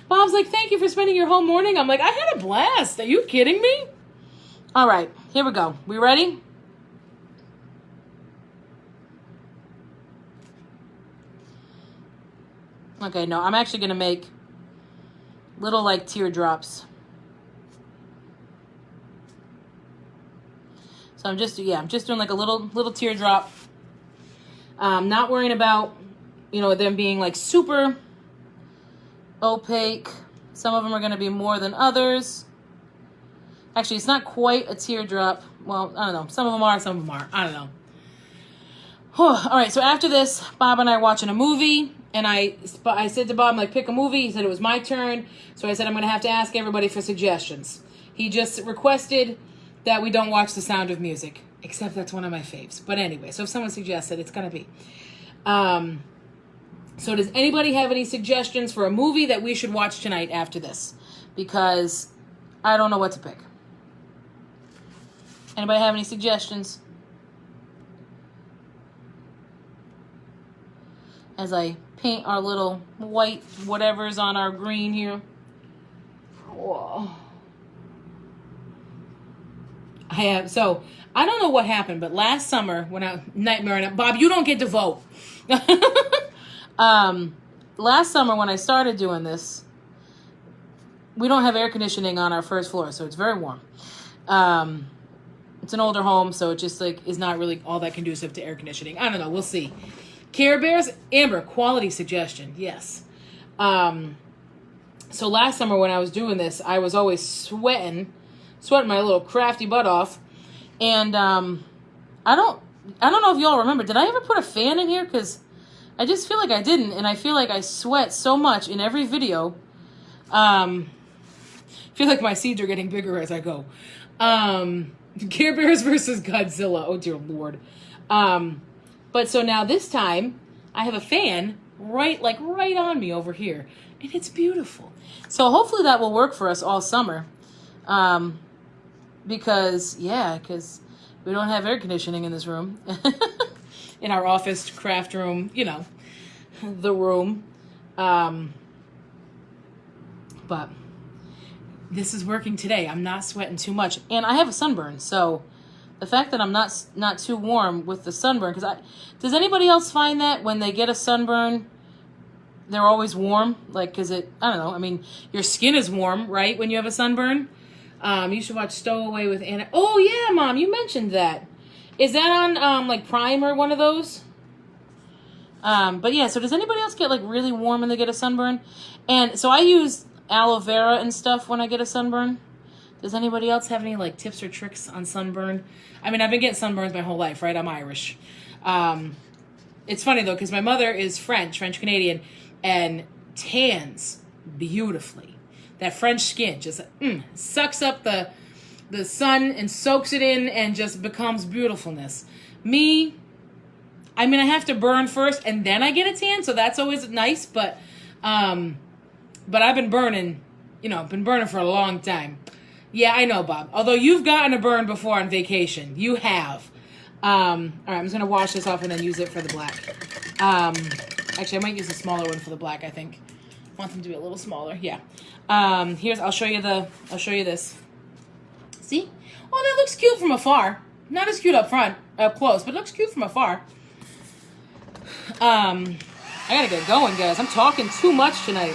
Bob's like, thank you for spending your whole morning. I'm like, I had a blast. Are you kidding me? All right, here we go. We ready? Okay, no, I'm actually going to make little like teardrops. So I'm just doing like a little teardrop. Not worrying about, them being like super opaque. Some of them are going to be more than others. Actually, it's not quite a teardrop. Well, I don't know. Some of them are, some of them aren't. I don't know. All right, so after this, Bob and I are watching a movie. And I said to Bob, I'm like, pick a movie. He said it was my turn. So I said, I'm going to have to ask everybody for suggestions. He just requested that we don't watch The Sound of Music. Except that's one of my faves. But anyway, so if someone suggests it, it's going to be. So does anybody have any suggestions for a movie that we should watch tonight after this? Because I don't know what to pick. Anybody have any suggestions? As I paint our little white whatever's on our green here. Whoa. So I don't know what happened, but last summer when Bob, you don't get to vote. Last summer when I started doing this, we don't have air conditioning on our first floor, so it's very warm. It's an older home, so it just like is not really all that conducive to air conditioning. I don't know. We'll see. Care Bears, Amber, quality suggestion. Yes. So last summer when I was doing this, I was always sweating my little crafty butt off. And I don't know if y'all remember. Did I ever put a fan in here? Because I just feel like I didn't, and I feel like I sweat so much in every video. I feel like my seeds are getting bigger as I go. Care Bears versus Godzilla. Oh dear Lord. But so now this time I have a fan right on me over here, and it's beautiful. So hopefully that will work for us all summer. Because we don't have air conditioning in this room. In our office, craft room, the room. But this is working today. I'm not sweating too much. And I have a sunburn, so the fact that I'm not too warm with the sunburn, does anybody else find that when they get a sunburn, they're always warm? Like, I don't know. I mean, your skin is warm, right, when you have a sunburn? You should watch Stowaway with Anna. Oh, yeah, Mom, you mentioned that. Is that on, like, Prime or one of those? But yeah, so does anybody else get like really warm when they get a sunburn? And so I use aloe vera and stuff when I get a sunburn. Does anybody else have any like tips or tricks on sunburn? I mean, I've been getting sunburns my whole life, right? I'm Irish. It's funny though, because my mother is French Canadian, and tans beautifully. That French skin just sucks up the sun and soaks it in and just becomes beautifulness. Me, I mean, I have to burn first and then I get a tan, so that's always nice. But I've been burning, for a long time. Yeah, I know, Bob. Although you've gotten a burn before on vacation, you have. All right, I'm just gonna wash this off and then use it for the black. Actually, I might use a smaller one for the black. I think I want them to be a little smaller. Yeah. I'll show you this. See? Oh, that looks cute from afar. Not as cute up close, but it looks cute from afar. I gotta get going, guys. I'm talking too much tonight.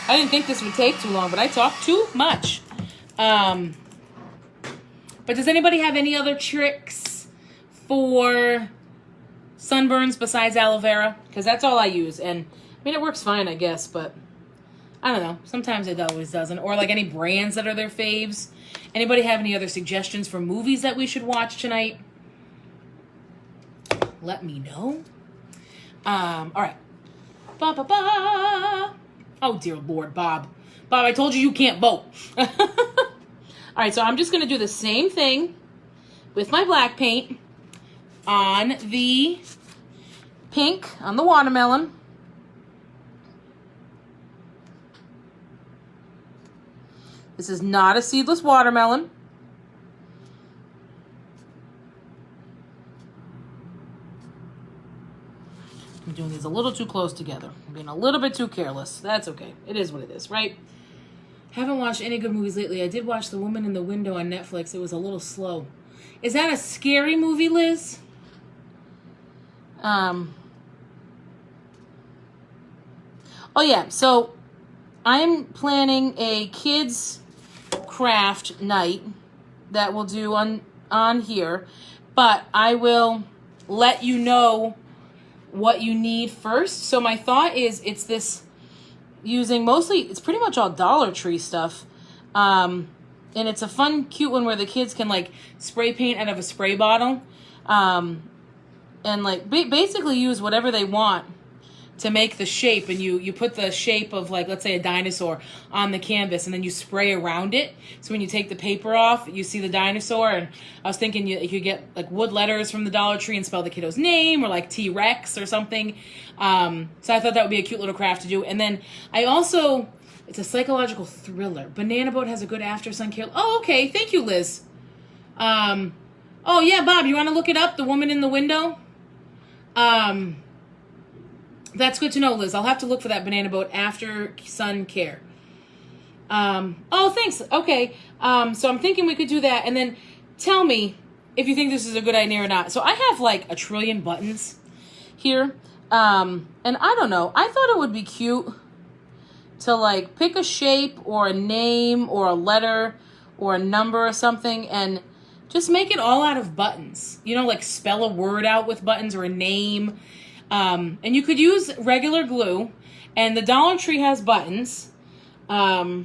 I didn't think this would take too long, but I talk too much. But does anybody have any other tricks for sunburns besides aloe vera? Because that's all I use. And, I mean, it works fine, I guess, but I don't know. Sometimes it always doesn't. Or, like, any brands that are their faves. Anybody have any other suggestions for movies that we should watch tonight? Let me know. All right. Ba-ba-ba. Oh, dear Lord, Bob. Bob, I told you can't vote. All right, so I'm just going to do the same thing with my black paint on the pink, on the watermelon. This is not a seedless watermelon. I'm doing these a little too close together. I'm being a little bit too careless. That's okay. It is what it is, right? Haven't watched any good movies lately. I did watch The Woman in the Window on Netflix. It was a little slow. Is that a scary movie, Liz? Oh, yeah. So I'm planning a kids craft night that we'll do on here. But I will let you know what you need first. So my thought is it's this using it's pretty much all Dollar Tree stuff. And it's a fun, cute one where the kids can like spray paint out of a spray bottle. And like basically use whatever they want to make the shape, and you put the shape of, like, let's say a dinosaur on the canvas, and then you spray around it. So when you take the paper off, you see the dinosaur. And I was thinking you could get like wood letters from the Dollar Tree and spell the kiddo's name, or like T-Rex or something. So I thought that would be a cute little craft to do. And then it's a psychological thriller. Banana Boat has a good after sun care. Oh, okay. Thank you, Liz. Oh yeah, Bob, you want to look it up? The Woman in the Window. That's good to know, Liz. I'll have to look for that Banana Boat after sun care. Oh, thanks. Okay. So I'm thinking we could do that, and then tell me if you think this is a good idea or not. So I have like a trillion buttons here. And I don't know. I thought it would be cute to like pick a shape or a name or a letter or a number or something and just make it all out of buttons. Like spell a word out with buttons or a name. And you could use regular glue, and the Dollar Tree has buttons. But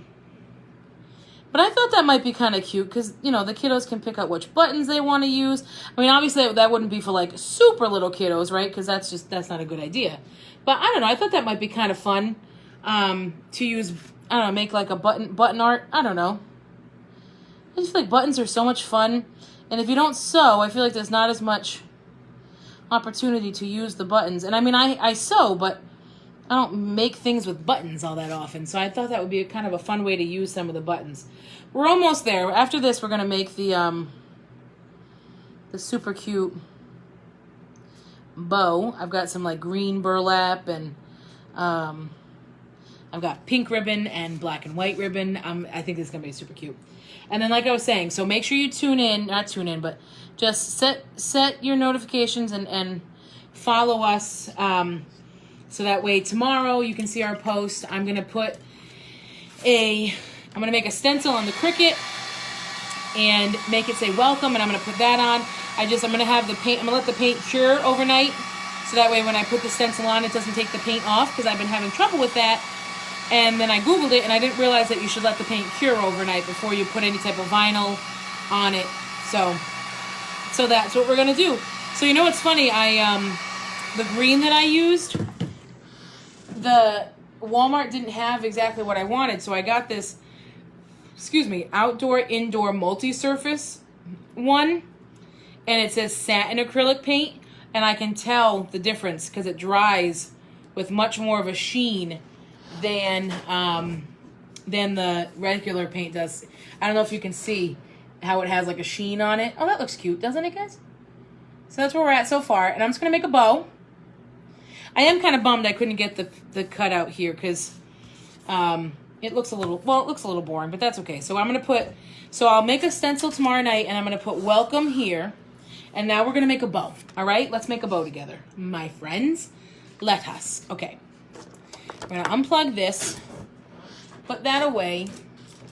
I thought that might be kind of cute because, the kiddos can pick out which buttons they want to use. I mean, obviously that wouldn't be for like super little kiddos, right? Because that's not a good idea. But I don't know. I thought that might be kind of fun, to use, I don't know, make like a button art. I don't know. I just feel like buttons are so much fun. And if you don't sew, I feel like there's not as much opportunity to use the buttons. And I mean, I sew, but I don't make things with buttons all that often. So I thought that would be kind of a fun way to use some of the buttons. We're almost there. After this, we're going to make the super cute bow. I've got some like green burlap, and I've got pink ribbon and black and white ribbon. I think this is going to be super cute. And then, like I was saying, so make sure you but just set your notifications and follow us, so that way tomorrow you can see our post. I'm gonna make a stencil on the Cricut and make it say welcome, and I'm gonna put that on. I'm gonna have the paint. I'm gonna let the paint cure overnight, So that way when I put the stencil on, it doesn't take the paint off, because I've been having trouble with that. And then I Googled it, and I didn't realize that you should let the paint cure overnight before you put any type of vinyl on it. So that's what we're going to do. So you know what's funny? The green that I used, the Walmart didn't have exactly what I wanted, so I got this, outdoor-indoor multi-surface one, and it says satin acrylic paint, and I can tell the difference because it dries with much more of a sheen than the regular paint does. I don't know if you can see how it has like a sheen on it. Oh, that looks cute, doesn't it, guys? So that's where we're at so far, and I'm just going to make a bow. I am kind of bummed I couldn't get the cutout here because it looks a little boring, but that's okay. So I'll make a stencil tomorrow night, and I'm going to put welcome here. And now we're going to make a bow. All right, let's make a bow together, my friends. Let us. Okay. We're going to unplug this, put that away,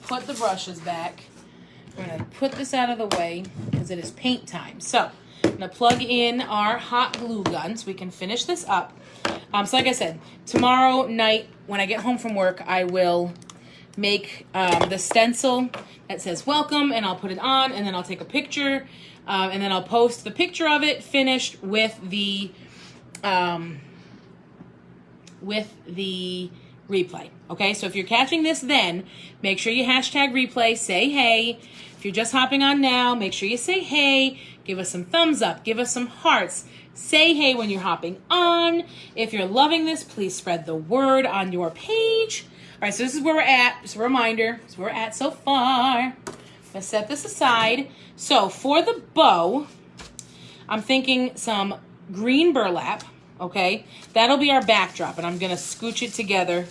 put the brushes back. We're going to put this out of the way because it is paint time. So I'm going to plug in our hot glue gun so we can finish this up. So like I said, tomorrow night when I get home from work, I will make the stencil that says welcome, and I'll put it on, and then I'll take a picture, and then I'll post the picture of it finished with the replay. Okay, so if you're catching this then, make sure you hashtag replay, say hey. If you're just hopping on now, make sure you say hey, give us some thumbs up, give us some hearts. Say hey when you're hopping on. If you're loving this, please spread the word on your page. All right, so this is where we're at. Just a reminder. This is where we're at so far. I'm going to set this aside. So for the bow, I'm thinking some green burlap, okay? That'll be our backdrop, and I'm going to scooch it together,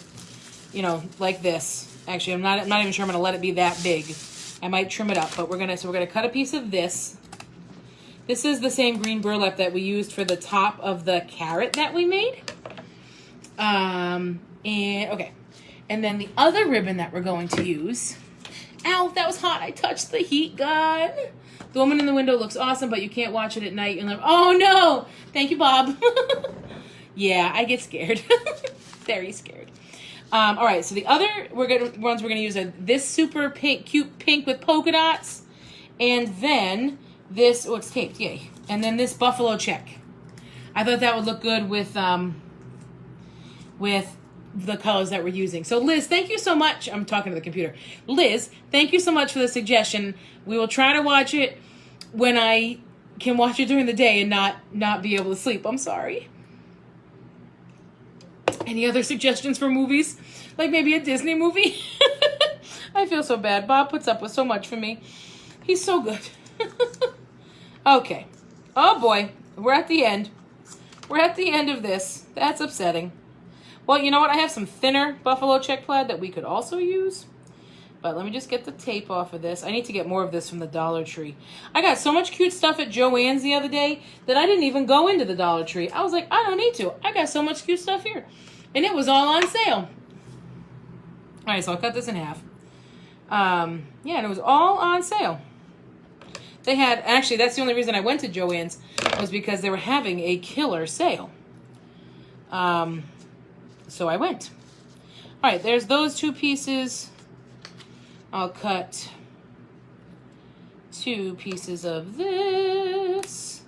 like this. Actually, I'm not even sure I'm going to let it be that big. I might trim it up, but we're going to cut a piece of this. This is the same green burlap that we used for the top of the carrot that we made. And then the other ribbon that we're going to use. Ow, that was hot. I touched the heat gun. The woman in the window looks awesome, but you can't watch it at night. You're like, oh no. Thank you, Bob. Yeah, I get scared. Very scared. All right, so the other ones we're going to use are this super cute pink with polka dots. And then this, it's taped, yay. And then this buffalo check. I thought that would look good with the colors that we're using. So Liz, thank you so much. I'm talking to the computer. Liz, thank you so much for the suggestion. We will try to watch it when I can watch it during the day and not be able to sleep. I'm sorry. Any other suggestions for movies? Like maybe a Disney movie? I feel so bad. Bob puts up with so much for me. He's so good. Okay. Oh boy. We're at the end. We're at the end of this. That's upsetting. Well, you know what? I have some thinner buffalo check plaid that we could also use. But let me just get the tape off of this. I need to get more of this from the Dollar Tree. I got so much cute stuff at Joann's the other day that I didn't even go into the Dollar Tree. I was like, I don't need to. I got so much cute stuff here. And it was all on sale. All right, so I'll cut this in half. Yeah, and it was all on sale. They had, actually, that's the only reason I went to Joann's was because they were having a killer sale. So I went. All right, there's those two pieces. I'll cut 2 pieces of this.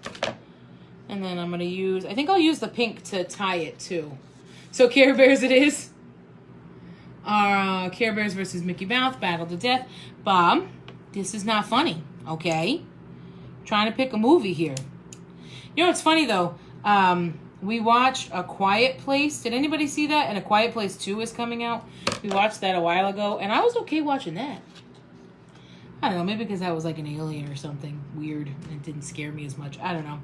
And then I'm going to use, I think I'll use the pink to tie it too. So Care Bears it is. Care Bears versus Mickey Mouse, battle to death. Bob, this is not funny, okay? Trying to pick a movie here. You know what's funny though? We watched A Quiet Place. Did anybody see that? And A Quiet Place 2 is coming out. We watched that a while ago, and I was okay watching that. I don't know, maybe because that was like an alien or something weird, and it didn't scare me as much. I don't know.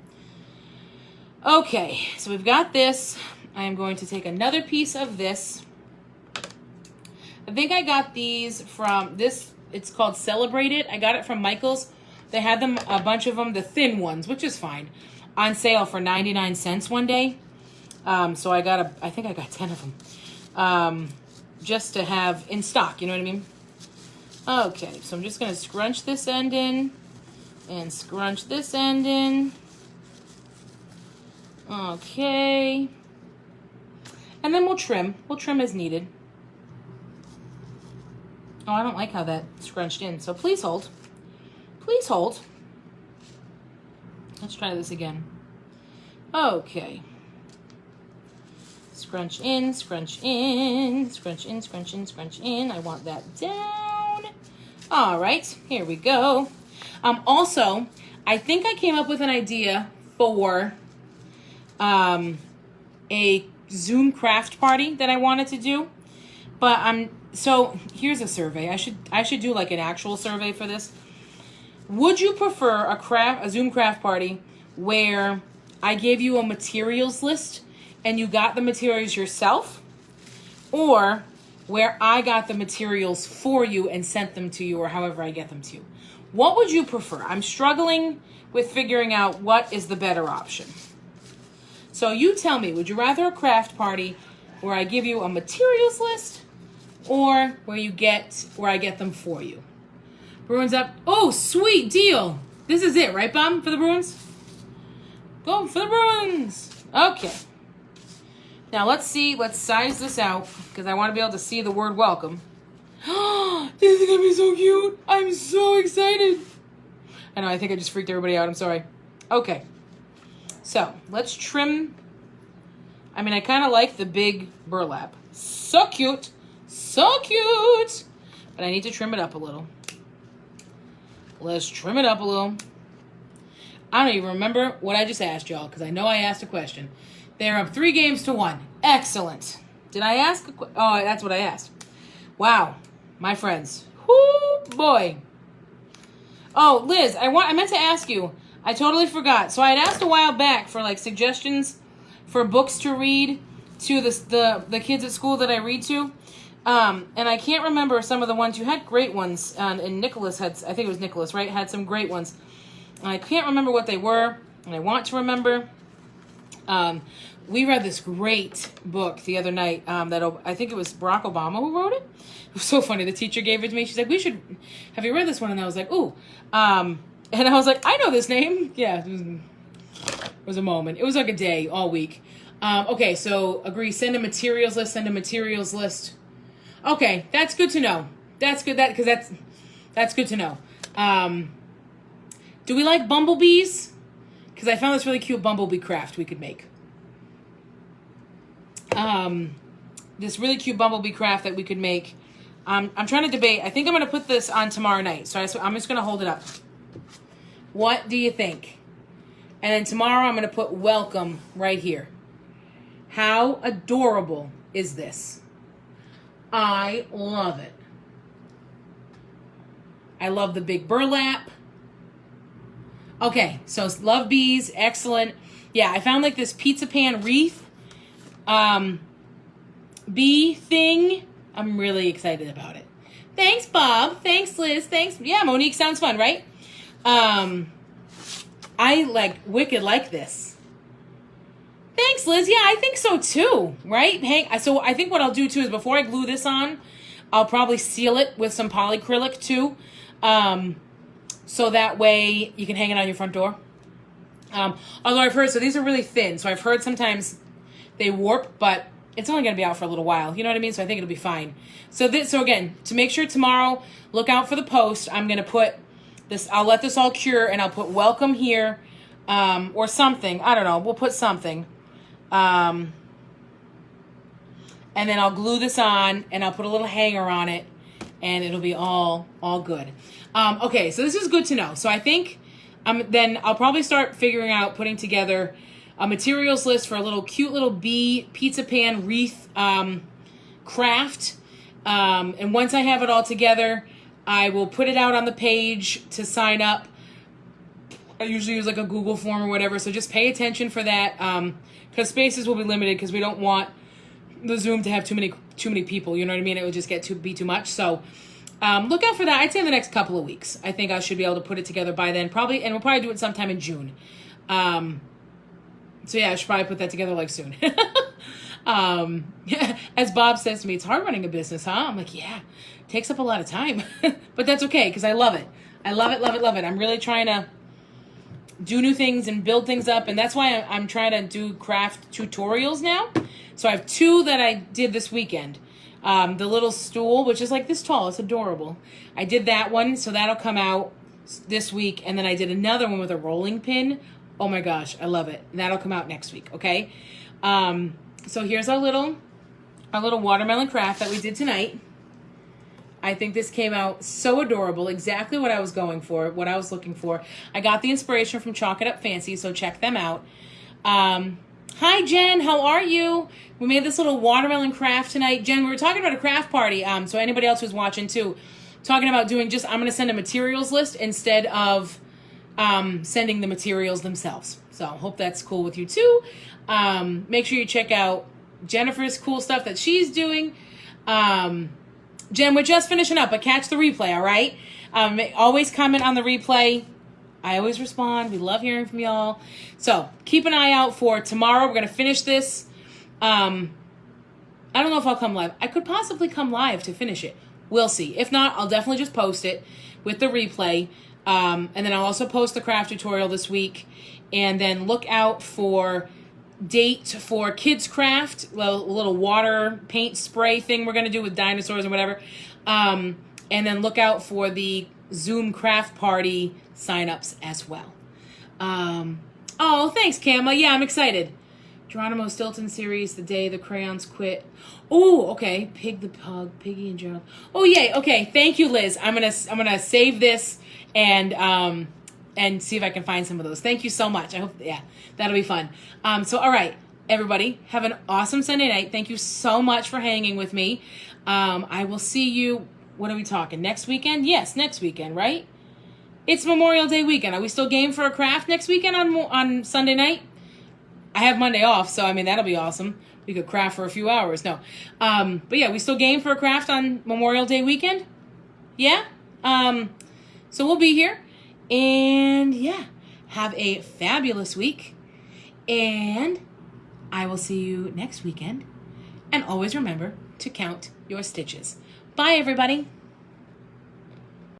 Okay, so we've got this. I am going to take another piece of this. I think I got these from this. It's called Celebrate It. I got it from Michael's. They had them, a bunch of them, the thin ones, which is fine, on sale for 99 cents one day. So I think I got 10 of them. Just to have in stock, you know what I mean? Okay, so I'm just going to scrunch this end in and scrunch this end in. Okay. And then we'll trim. We'll trim as needed. Oh, I don't like how that scrunched in. So please hold. Please hold. Let's try this again. Okay. Scrunch in, scrunch in, scrunch in, scrunch in, scrunch in. I want that down. All right, here we go. Also, I think I came up with an idea for a Zoom craft party that I wanted to do. But so here's a survey. I should do like an actual survey for this. Would you prefer a Zoom craft party where I gave you a materials list and you got the materials yourself, or where I got the materials for you and sent them to you, or however I get them to you? What would you prefer? I'm struggling with figuring out what is the better option. So you tell me, would you rather a craft party where I give you a materials list, or where I get them for you? Bruins up. Oh, sweet deal. This is it, right, Bob, for the Bruins? Go for the Bruins. Okay. Now let's see. Let's size this out because I want to be able to see the word welcome. This is going to be so cute. I'm so excited. I know, I think I just freaked everybody out. I'm sorry. Okay. So let's trim. I mean, I kind of like the big burlap. So cute. So cute. But I need to trim it up a little. Let's trim it up a little. I don't even remember what I just asked y'all because I know I asked a question. They're up 3-1. Excellent. Did I ask? Oh, that's what I asked. Wow. My friends. Whoo, boy. Oh, Liz, I meant to ask you. I totally forgot. So I had asked a while back for like suggestions for books to read to the kids at school that I read to. And I can't remember some of the ones. You had great ones. And Nicholas I think it was Nicholas, right? Had some great ones. And I can't remember what they were. And I want to remember. We read this great book the other night that I think it was Barack Obama who wrote it. It was so funny. The teacher gave it to me. She's like, have you read this one? And I was like, ooh. And I was like, I know this name. Yeah, it was a moment. It was like a day all week. Okay, so agree. Send a materials list. Okay, that's good to know. That's good because that's good to know. Do we like bumblebees? Because I found this really cute bumblebee craft we could make. This really cute bumblebee craft that we could make. I'm trying to debate. I think I'm going to put this on tomorrow night. So I'm just going to hold it up. What do you think? And then tomorrow I'm going to put welcome right here. How adorable is this? I love it. I love the big burlap. Okay, so love bees. Excellent. Yeah, I found like this pizza pan wreath bee thing. I'm really excited about it. Thanks, Bob. Thanks, Liz. Thanks. Yeah, Monique, sounds fun, right? I wicked like this. Thanks, Liz. Yeah, I think so too, right? So I think what I'll do too is before I glue this on, I'll probably seal it with some polyacrylic too. So that way you can hang it on your front door. Although I've heard, so these are really thin. So I've heard sometimes they warp, but it's only going to be out for a little while. You know what I mean? So I think it'll be fine. So again, to make sure tomorrow, look out for the post. I'm going to put this, I'll let this all cure and I'll put welcome here, or something. I don't know. We'll put something. And then I'll glue this on and I'll put a little hanger on it and it'll be all good. Okay, so this is good to know. So I think then I'll probably start figuring out putting together a materials list for a cute little bee pizza pan wreath craft. And once I have it all together, I will put it out on the page to sign up. I usually use like a Google form or whatever, so just pay attention for that because spaces will be limited because we don't want the Zoom to have too many people. You know what I mean? It would just be too much. So look out for that. I'd say in the next couple of weeks. I think I should be able to put it together by then, probably, and we'll probably do it sometime in June. So yeah, I should probably put that together soon. As Bob says to me, it's hard running a business, huh? I'm like, yeah, it takes up a lot of time, but that's okay because I love it. I love it. I'm really trying to do new things and build things up, and that's why I'm trying to do craft tutorials now. So I have 2 that I did this weekend. The little stool, which is like this tall, it's adorable. I did that one, so that'll come out this week, and then I did another one with a rolling pin. Oh my gosh, I love it. And that'll come out next week, okay? So here's our little watermelon craft that we did tonight. I think this came out so adorable, exactly what I was going for, what I was looking for. I got the inspiration from Chalk It Up Fancy, so check them out. Hi, Jen. How are you? We made this little watermelon craft tonight. Jen, we were talking about a craft party, so anybody else who's watching too, talking about doing just, I'm going to send a materials list instead of sending the materials themselves. So hope that's cool with you too. Make sure you check out Jennifer's cool stuff that she's doing. Jen, we're just finishing up, but catch the replay, all right? Always comment on the replay. I always respond. We love hearing from y'all. So keep an eye out for tomorrow. We're going to finish this. I don't know if I'll come live. I could possibly come live to finish it. We'll see. If not, I'll definitely just post it with the replay. And then I'll also post the craft tutorial this week. And then look out for date for Kids Craft, a little water paint spray thing we're going to do with dinosaurs and whatever. And then look out for the Zoom craft party signups as well. Oh, thanks, Kama. Yeah, I'm excited. Geronimo Stilton series, The Day the Crayons Quit. Oh, okay. Pig the Pug, Piggy and Gerald. Oh, yay. Okay, thank you, Liz. I'm gonna save this and see if I can find some of those. Thank you so much. I hope, yeah, that'll be fun. So, all right, everybody, have an awesome Sunday night. Thank you so much for hanging with me. I will see you, what are we talking, next weekend? Yes, next weekend, right? It's Memorial Day weekend. Are we still game for a craft next weekend on Sunday night? I have Monday off, so, I mean, that'll be awesome. We could craft for a few hours. No. But, yeah, we still game for a craft on Memorial Day weekend? Yeah? So we'll be here. And yeah, have a fabulous week. And I will see you next weekend. And always remember to count your stitches. Bye, everybody.